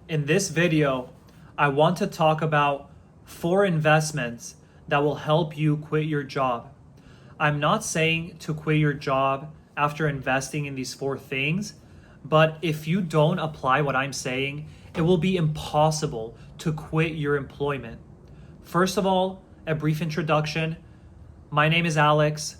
In this video, I want to talk about 4 investments that will help you quit your job. I'm not saying to quit your job after investing in these 4 things, but if you don't apply what I'm saying, it will be impossible to quit your employment. First of all, a brief introduction. My name is Alex.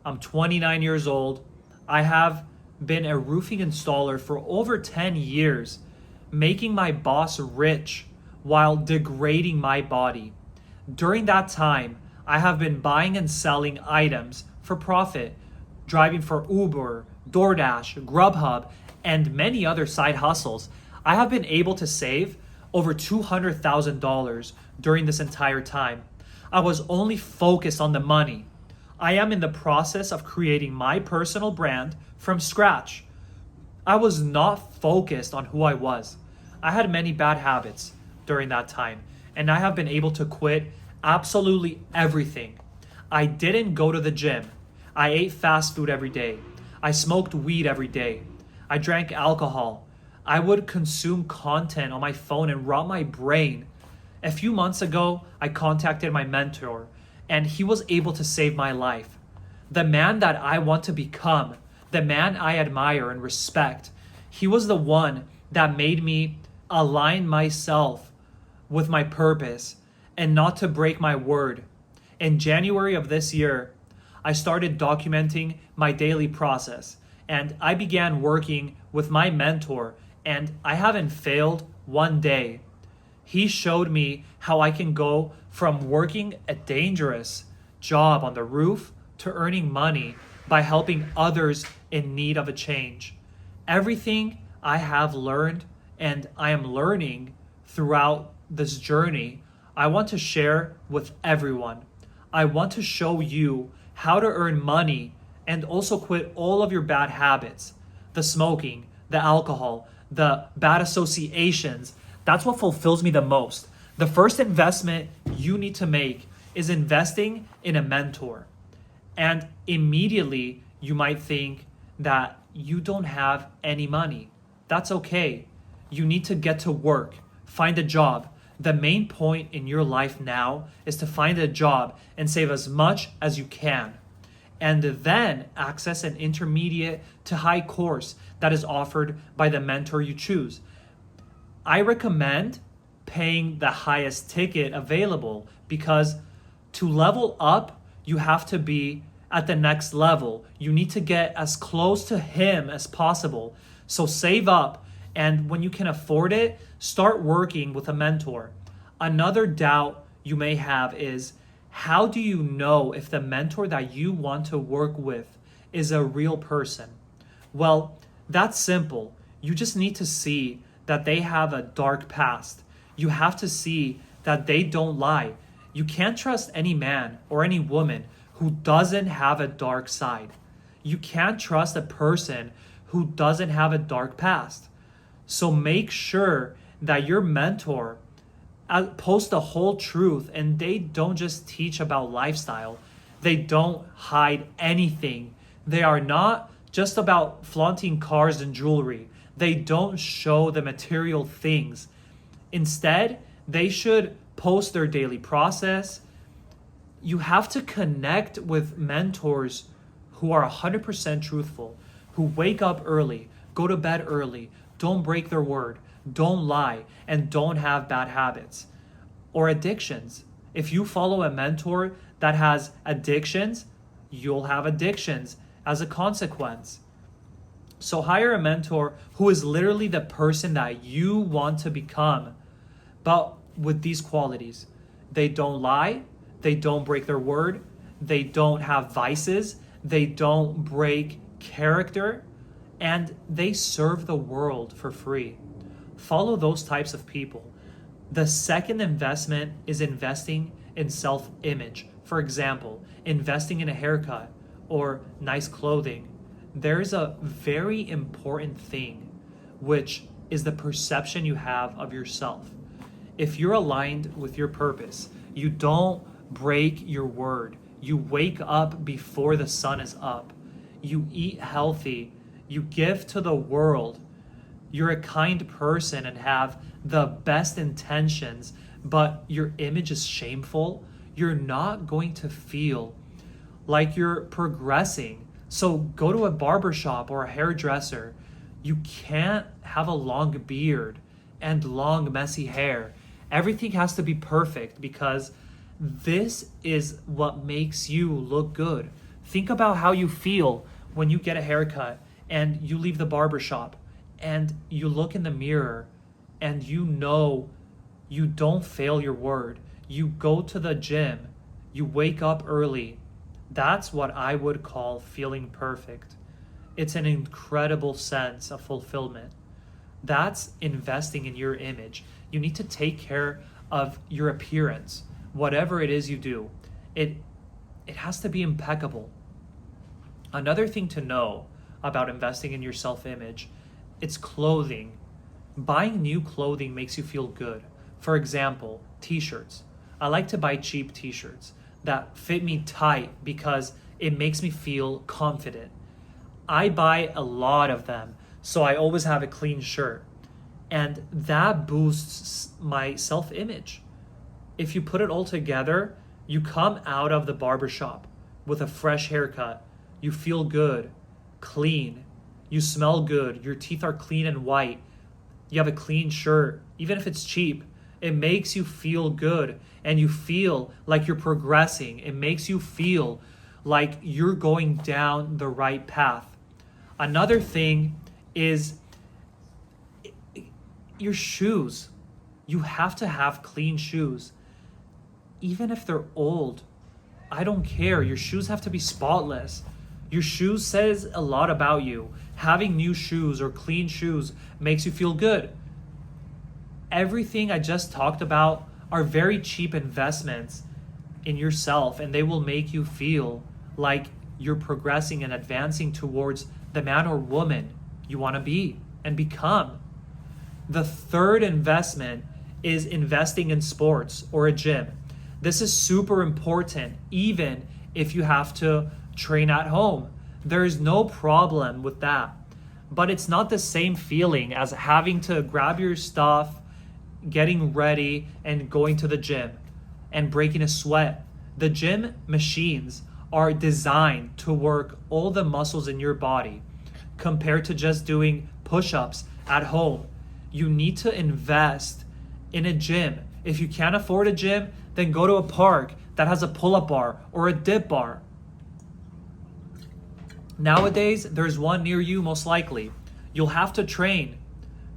I'm 29 years old. I have been a roofing installer for over 10 years, making my boss rich while degrading my body. During that time, I have been buying and selling items for profit, driving for Uber, DoorDash, Grubhub, and many other side hustles. I have been able to save over $200,000 during this entire time. I was only focused on the money. I am in the process of creating my personal brand from scratch. I was not focused on who I was. I had many bad habits during that time, and I have been able to quit absolutely everything. I didn't go to the gym. I ate fast food every day. I smoked weed every day. I drank alcohol. I would consume content on my phone and rot my brain. A few months ago, I contacted my mentor, and he was able to save my life. The man that I want to become, the man I admire and respect, he was the one that made me align myself with my purpose and not to break my word. In January of this year, I started documenting my daily process, and I began working with my mentor, and I haven't failed one day. He showed me how I can go from working a dangerous job on the roof to earning money by helping others in need of a change. Everything I have learned and I am learning throughout this journey, I want to share with everyone. I want to show you how to earn money and also quit all of your bad habits, the smoking, the alcohol, the bad associations. That's what fulfills me the most. The first investment you need to make is investing in a mentor. And immediately you might think that you don't have any money. That's okay. You need to get to work, find a job. The main point in your life now is to find a job and save as much as you can. And then access an intermediate to high course that is offered by the mentor you choose. I recommend paying the highest ticket available because to level up, you have to be at the next level. You need to get as close to him as possible. So save up, and when you can afford it, start working with a mentor. Another doubt you may have is, how do you know if the mentor that you want to work with is a real person? Well, that's simple. You just need to see that they have a dark past. You have to see that they don't lie. You can't trust any man or any woman who doesn't have a dark side. You can't trust a person who doesn't have a dark past. So make sure that your mentor posts the whole truth and they don't just teach about lifestyle. They don't hide anything. They are not just about flaunting cars and jewelry. They don't show the material things. Instead, they should post their daily process. You have to connect with mentors who are 100% truthful, who wake up early, go to bed early, don't break their word, don't lie, and don't have bad habits or addictions. If you follow a mentor that has addictions, you'll have addictions as a consequence. So hire a mentor who is literally the person that you want to become, but with these qualities. They don't lie, they don't break their word, they don't have vices, they don't break character, and they serve the world for free. Follow those types of people. The second investment is investing in self-image. For example, investing in a haircut or nice clothing. There's a very important thing, which is the perception you have of yourself. If you're aligned with your purpose, you don't break your word. You wake up before the sun is up. You eat healthy. You give to the world. you're a kind person and have the best intentions, but your image is shameful, you're not going to feel like you're progressing. So go to a barbershop or a hairdresser. You can't have a long beard and long messy hair. Everything has to be perfect because this is what makes you look good. Think about how you feel when you get a haircut and you leave the barbershop and you look in the mirror and you know you don't fail your word. You go to the gym, you wake up early. That's what I would call feeling perfect. It's an incredible sense of fulfillment. That's investing in your image. You need to take care of your appearance. Whatever it is you do, it has to be impeccable. Another thing to know about investing in your self-image, it's clothing. Buying new clothing makes you feel good. For example, t-shirts. I like to buy cheap t-shirts that fit me tight because it makes me feel confident. I buy a lot of them, so I always have a clean shirt. And that boosts my self-image. If you put it all together, you come out of the barbershop with a fresh haircut. You feel good, clean. You smell good. Your teeth are clean and white. You have a clean shirt, even if it's cheap. It makes you feel good and you feel like you're progressing. It makes you feel like you're going down the right path. Another thing is your shoes. You have to have clean shoes. Even if they're old, I don't care. Your shoes have to be spotless. Your shoes says a lot about you. Having new shoes or clean shoes makes you feel good. Everything I just talked about are very cheap investments in yourself, and they will make you feel like you're progressing and advancing towards the man or woman you want to be and become. The third investment is investing in sports or a gym. This is super important, even if you have to train at home. There's no problem with that. But it's not the same feeling as having to grab your stuff, getting ready, and going to the gym and breaking a sweat. The gym machines are designed to work all the muscles in your body compared to just doing push-ups at home. You need to invest in a gym. If you can't afford a gym, then go to a park that has a pull-up bar or a dip bar. Nowadays, there's one near you most likely. You'll have to train,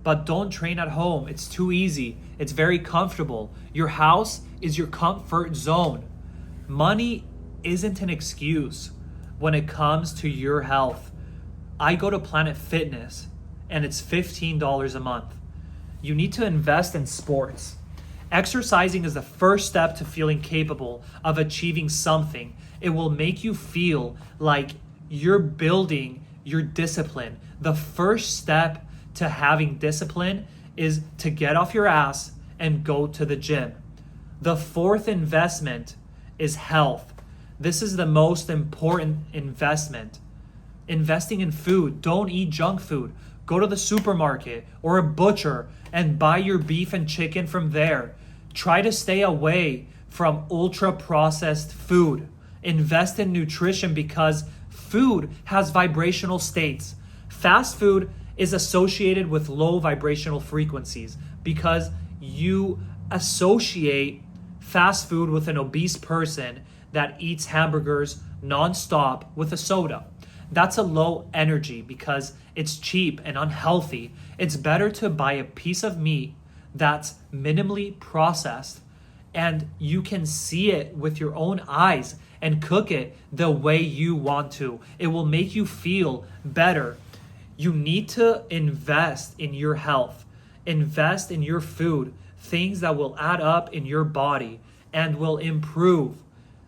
but don't train at home. It's too easy. It's very comfortable. Your house is your comfort zone. Money isn't an excuse when it comes to your health. I go to Planet Fitness and it's $15 a month. You need to invest in sports. Exercising is the first step to feeling capable of achieving something. It will make you feel like you're building your discipline. The first step to having discipline is to get off your ass and go to the gym. The fourth investment is health. This is the most important investment. Investing in food. Don't eat junk food. Go to the supermarket or a butcher and buy your beef and chicken from there. Try to stay away from ultra-processed food. Invest in nutrition because food has vibrational states. Fast food is associated with low vibrational frequencies because you associate fast food with an obese person that eats hamburgers nonstop with a soda. That's a low energy because it's cheap and unhealthy. It's better to buy a piece of meat that's minimally processed and you can see it with your own eyes and cook it the way you want to. It will make you feel better. You need to invest in your health. Invest in your food, things that will add up in your body and will improve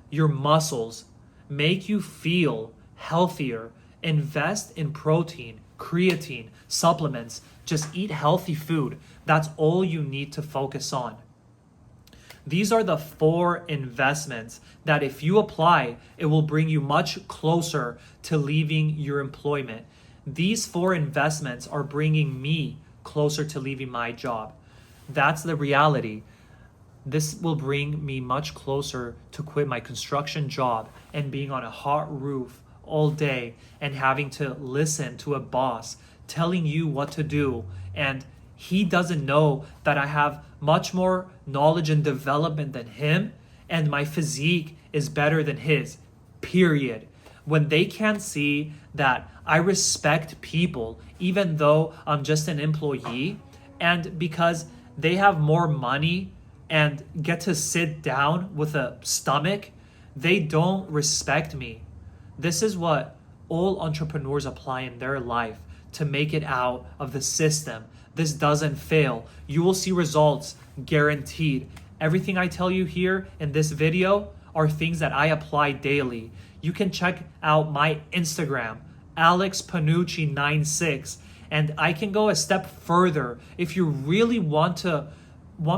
your muscles, make you feel healthier. Invest in protein, creatine, supplements. Just eat healthy food. That's all you need to focus on. These are the 4 investments that if you apply, it will bring you much closer to leaving your employment. These 4 investments are bringing me closer to leaving my job. That's the reality. This will bring me much closer to quit my construction job and being on a hot roof all day and having to listen to a boss telling you what to do. And he doesn't know that I have much more knowledge and development than him, and my physique is better than his, period. When they can't see that I respect people, even though I'm just an employee, and because they have more money and get to sit down with a stomach, they don't respect me. This is what all entrepreneurs apply in their life to make it out of the system. This doesn't fail. You will see results guaranteed. Everything I tell you here in this video are things that I apply daily. You can check out my Instagram, AlexPanucci96, and I can go a step further. If you really want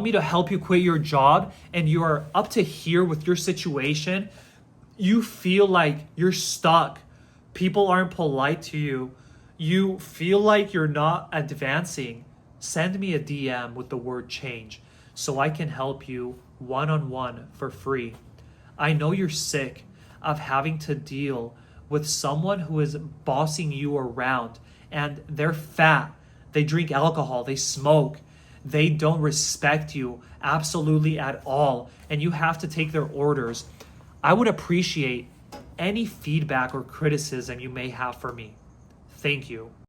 me to help you quit your job and you are up to here with your situation, you feel like you're stuck, people aren't polite to you, you feel like you're not advancing, send me a DM with the word change so I can help you one-on-one for free. I know you're sick of having to deal with someone who is bossing you around, and they're fat, they drink alcohol, they smoke, they don't respect you absolutely at all, and you have to take their orders. I would appreciate any feedback or criticism you may have for me. Thank you.